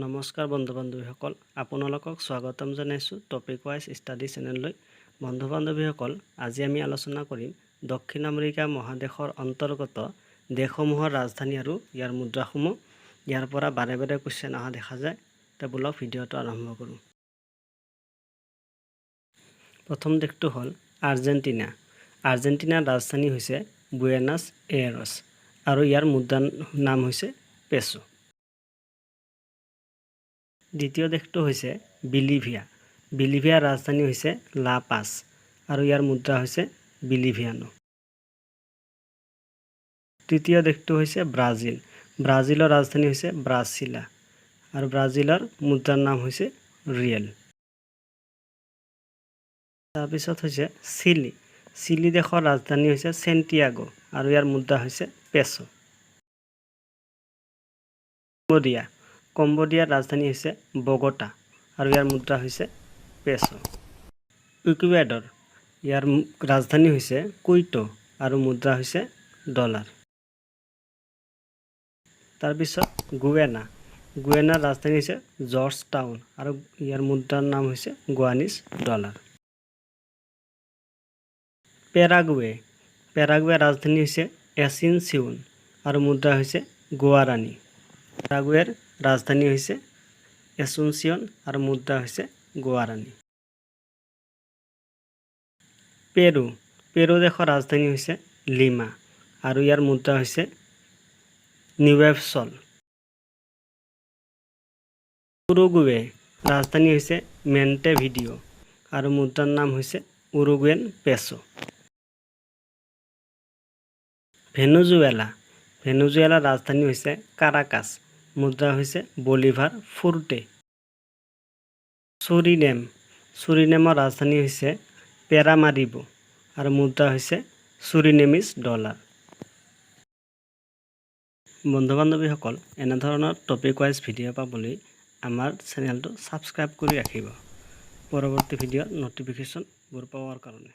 নমস্কাৰ বন্ধু বান্ধৱীসকল, আপোনালোকক স্বাগতম জনাইছোঁ টপিক ৱাইজ ষ্টাডি চেনেললৈ। বন্ধু বান্ধৱীসকল, আজি আমি আলোচনা কৰিম দক্ষিণ আমেৰিকা মহাদেশৰ অন্তৰ্গত দেশসমূহৰ ৰাজধানী আৰু ইয়াৰ মুদ্ৰাসমূহ। ইয়াৰ পৰা বাৰে বাৰে কুৱেশ্যন অহা দেখা যায়। বোলক ভিডিঅ'টো আৰম্ভ কৰোঁ। প্ৰথম দেশটো হ'ল আৰ্জেণ্টিনা। আৰ্জেণ্টিনাৰ ৰাজধানী হৈছে বুয়েনাছ এয়াৰছ আৰু ইয়াৰ মুদ্ৰাৰ নাম হৈছে পেছো। দ্বিতীয় দেশটো হৈছে বিলিভিয়া। বিলিভিয়াৰ ৰাজধানী হৈছে লা পাছ আৰু ইয়াৰ মুদ্ৰা হৈছে বিলিভিয়ানো। তৃতীয় দেশটো হৈছে ব্ৰাজিল। ব্ৰাজিলৰ ৰাজধানী হৈছে ব্ৰাছিলা আৰু ব্ৰাজিলৰ মুদ্ৰাৰ নাম হৈছে ৰিয়েল। তাৰপিছত হৈছে চিলি। চিলি দেশৰ ৰাজধানী হৈছে চেণ্টিয়াগো আৰু ইয়াৰ মুদ্ৰা হৈছে পেছো। কম্বোডিয়া। কম্বোডিয়াৰ ৰাজধানী হৈছে বগোটা আৰু ইয়াৰ মুদ্ৰা হৈছে পেছো। ইকুৱেডৰ। ইয়াৰ ৰাজধানী হৈছে কুইটো আৰু মুদ্ৰা হৈছে ডলাৰ। তাৰপিছত গুৱেনা। গুৱেনাৰ ৰাজধানী হৈছে জৰ্জ টাউন আৰু ইয়াৰ মুদ্ৰাৰ নাম হৈছে গুৱানিছ ডলাৰ। পেৰাগুৱে। পেৰাগুৱেৰ ৰাজধানী হৈছে এচিনচিউন আৰু মুদ্ৰা হৈছে গুৱাৰানী। পেৰাগুৱেৰ ৰাজধানী হৈছে এচুনচিয়ন আৰু মুদ্ৰা হৈছে গুৱাৰানী। পেৰু। পেৰু দেশৰ ৰাজধানী হৈছে লিমা আৰু ইয়াৰ মুদ্ৰা হৈছে নিউৱেভ চল। উৰুগুৱে। ৰাজধানী হৈছে মণ্টেভিডিঅ' আৰু মুদ্ৰাৰ নাম হৈছে উৰুগুৱেন পেছো। ভেনেজুৱেলা। ভেনেজুৱেলাৰ ৰাজধানী হৈছে কাৰাকাছ, মুদ্ৰা হৈছে বলিভাৰ ফুৰ্টে। চুৰিনেম। চুৰিনেমৰ ৰাজধানী হৈছে পেৰামাৰিবো আৰু মুদ্ৰা হৈছে চুৰিনেমিজ ডলাৰ। বন্ধু বান্ধৱীসকল, এনেধৰণৰ টপিক ৱাইজ ভিডিঅ' পাবলৈ আমাৰ চেনেলটো ছাবস্ক্ৰাইব কৰি ৰাখিব পৰৱৰ্তী ভিডিঅ'ৰ ন'টিফিকেশ্যনবোৰ পোৱাৰ কাৰণে।